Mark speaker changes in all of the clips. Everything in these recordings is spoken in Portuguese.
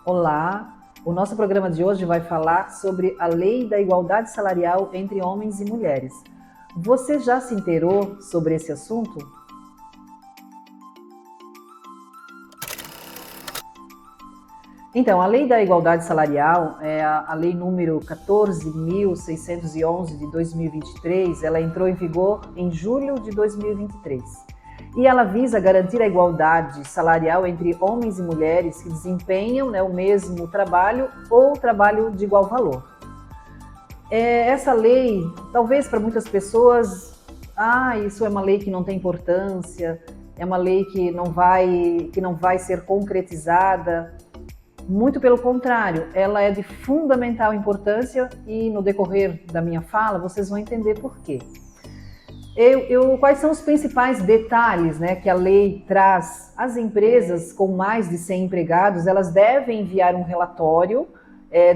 Speaker 1: Olá, o nosso programa de hoje vai falar sobre a Lei da Igualdade Salarial entre Homens e Mulheres. Você já se inteirou sobre esse assunto? Então, a Lei da Igualdade Salarial é a lei número 14.611 de 2023, ela entrou em vigor em julho de 2023. E ela visa garantir a igualdade salarial entre homens e mulheres que desempenham o mesmo trabalho ou trabalho de igual valor. Essa lei, talvez para muitas pessoas, isso é uma lei que não tem importância, é uma lei que não vai ser concretizada. Muito pelo contrário, ela é de fundamental importância e no decorrer da minha fala vocês vão entender por quê. Quais são os principais detalhes que a lei traz? As empresas com mais de 100 empregados, elas devem enviar um relatório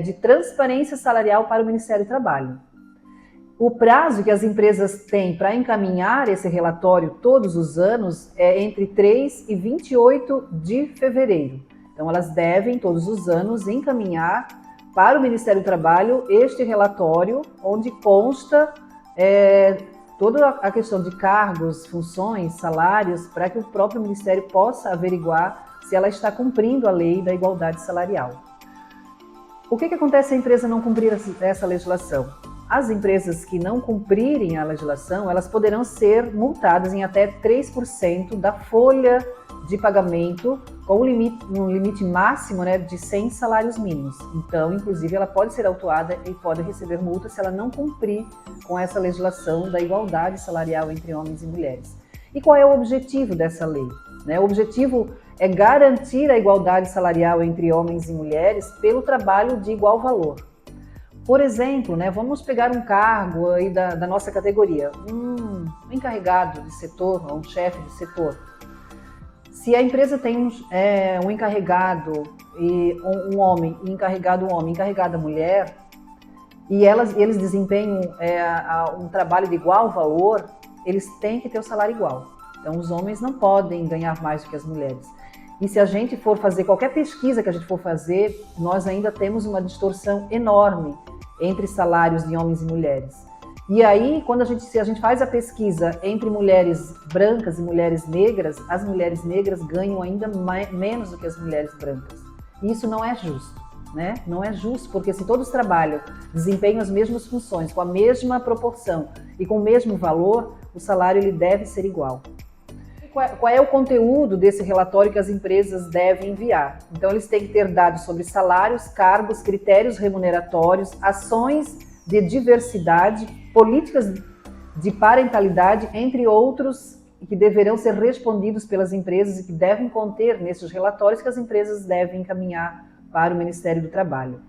Speaker 1: de transparência salarial para o Ministério do Trabalho. O prazo que as empresas têm para encaminhar esse relatório todos os anos é entre 3 e 28 de fevereiro. Então, elas devem todos os anos encaminhar para o Ministério do Trabalho este relatório, onde consta toda a questão de cargos, funções, salários, para que o próprio Ministério possa averiguar se ela está cumprindo a lei da igualdade salarial. O que acontece se a empresa não cumprir essa legislação? As empresas que não cumprirem a legislação, elas poderão ser multadas em até 3% da folha de pagamento, com um limite máximo de 100 salários mínimos. Então, inclusive, ela pode ser autuada e pode receber multa se ela não cumprir com essa legislação da igualdade salarial entre homens e mulheres. E qual é o objetivo dessa lei? O objetivo é garantir a igualdade salarial entre homens e mulheres pelo trabalho de igual valor. Por exemplo, vamos pegar um cargo aí da nossa categoria, um encarregado de setor ou um chefe de setor. Se a empresa tem um encarregado e um homem, encarregada mulher, e eles desempenham um trabalho de igual valor, eles têm que ter o salário igual. Então, os homens não podem ganhar mais do que as mulheres. E se a gente for fazer qualquer pesquisa que a gente for fazer, nós ainda temos uma distorção enorme entre salários de homens e mulheres. E aí, se a gente faz a pesquisa entre mulheres brancas e mulheres negras, as mulheres negras ganham ainda menos do que as mulheres brancas. E isso não é justo, Não é justo, porque se todos trabalham, desempenham as mesmas funções, com a mesma proporção e com o mesmo valor, o salário ele deve ser igual. Qual é o conteúdo desse relatório que as empresas devem enviar? Então, eles têm que ter dados sobre salários, cargos, critérios remuneratórios, ações de diversidade, políticas de parentalidade, entre outros, que deverão ser respondidos pelas empresas e que devem conter nesses relatórios que as empresas devem encaminhar para o Ministério do Trabalho.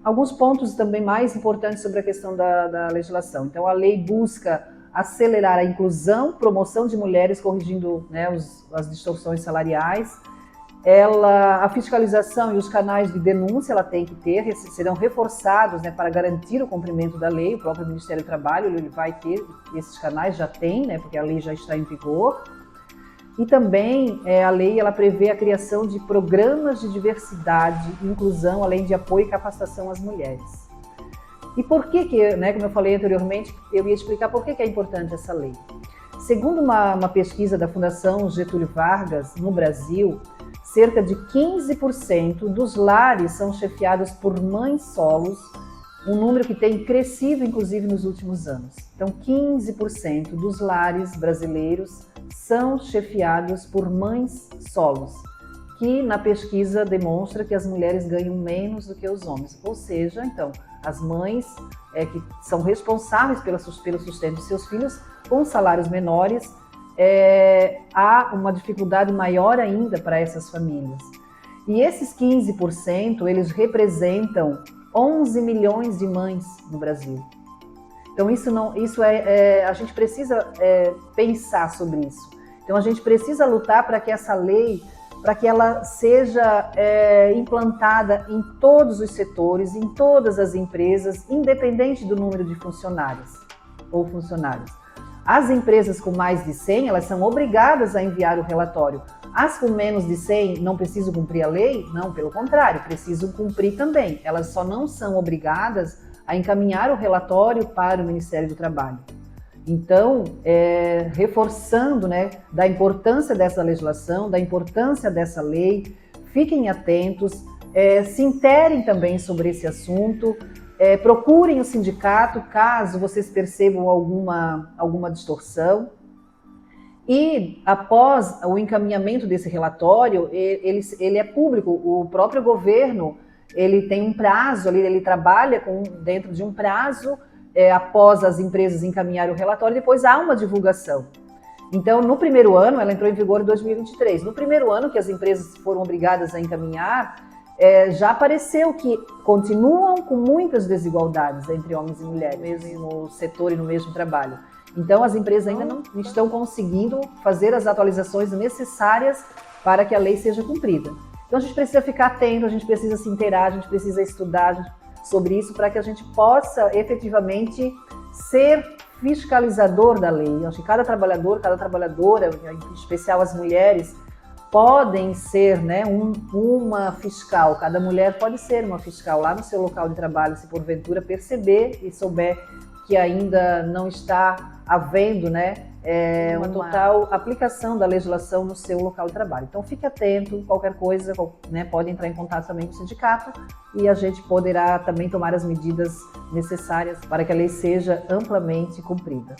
Speaker 1: Alguns pontos também mais importantes sobre a questão da legislação. Então, a lei busca acelerar a inclusão, promoção de mulheres, corrigindo as distorções salariais. A fiscalização e os canais de denúncia ela tem que ter, serão reforçados para garantir o cumprimento da lei. O próprio Ministério do Trabalho ele vai ter esses canais, já tem, porque a lei já está em vigor. E também a lei ela prevê a criação de programas de diversidade e inclusão, além de apoio e capacitação às mulheres. E por que, como eu falei anteriormente, eu ia explicar por que é importante essa lei. Segundo uma pesquisa da Fundação Getúlio Vargas, no Brasil, cerca de 15% dos lares são chefiados por mães solos, um número que tem crescido, inclusive, nos últimos anos. Então, 15% dos lares brasileiros são chefiados por mães solos, que na pesquisa demonstra que as mulheres ganham menos do que os homens. Ou seja, então, as mães que são responsáveis pelo sustento de seus filhos, com salários menores, há uma dificuldade maior ainda para essas famílias. E esses 15%, eles representam 11 milhões de mães no Brasil. Então a gente precisa pensar sobre isso. Então a gente precisa lutar para que essa lei, para que ela seja implantada em todos os setores, em todas as empresas, independente do número de funcionários ou funcionários. As empresas com mais de 100, elas são obrigadas a enviar o relatório. As com menos de 100 não precisam cumprir a lei? Não, pelo contrário, precisam cumprir também. Elas só não são obrigadas a encaminhar o relatório para o Ministério do Trabalho. Então, reforçando, né, da importância dessa legislação, da importância dessa lei, fiquem atentos, se interem também sobre esse assunto, procurem o sindicato caso vocês percebam alguma distorção. E após o encaminhamento desse relatório, ele é público, o próprio governo ele tem um prazo, ele trabalha dentro de um prazo, após as empresas encaminharem o relatório, depois há uma divulgação. Então, no primeiro ano, ela entrou em vigor em 2023, no primeiro ano que as empresas foram obrigadas a encaminhar, já apareceu que continuam com muitas desigualdades entre homens e mulheres, mesmo no setor e no mesmo trabalho. Então, as empresas ainda não estão conseguindo fazer as atualizações necessárias para que a lei seja cumprida. Então, a gente precisa ficar atento, a gente precisa se inteirar, a gente precisa estudar sobre isso para que a gente possa efetivamente ser fiscalizador da lei. Eu acho que cada trabalhador, cada trabalhadora, em especial as mulheres, podem ser, né, uma fiscal. Cada mulher pode ser uma fiscal lá no seu local de trabalho, se porventura perceber e souber que ainda não está havendo, né, uma total aplicação da legislação no seu local de trabalho. Então fique atento, qualquer coisa, né, pode entrar em contato também com o sindicato e a gente poderá também tomar as medidas necessárias para que a lei seja amplamente cumprida.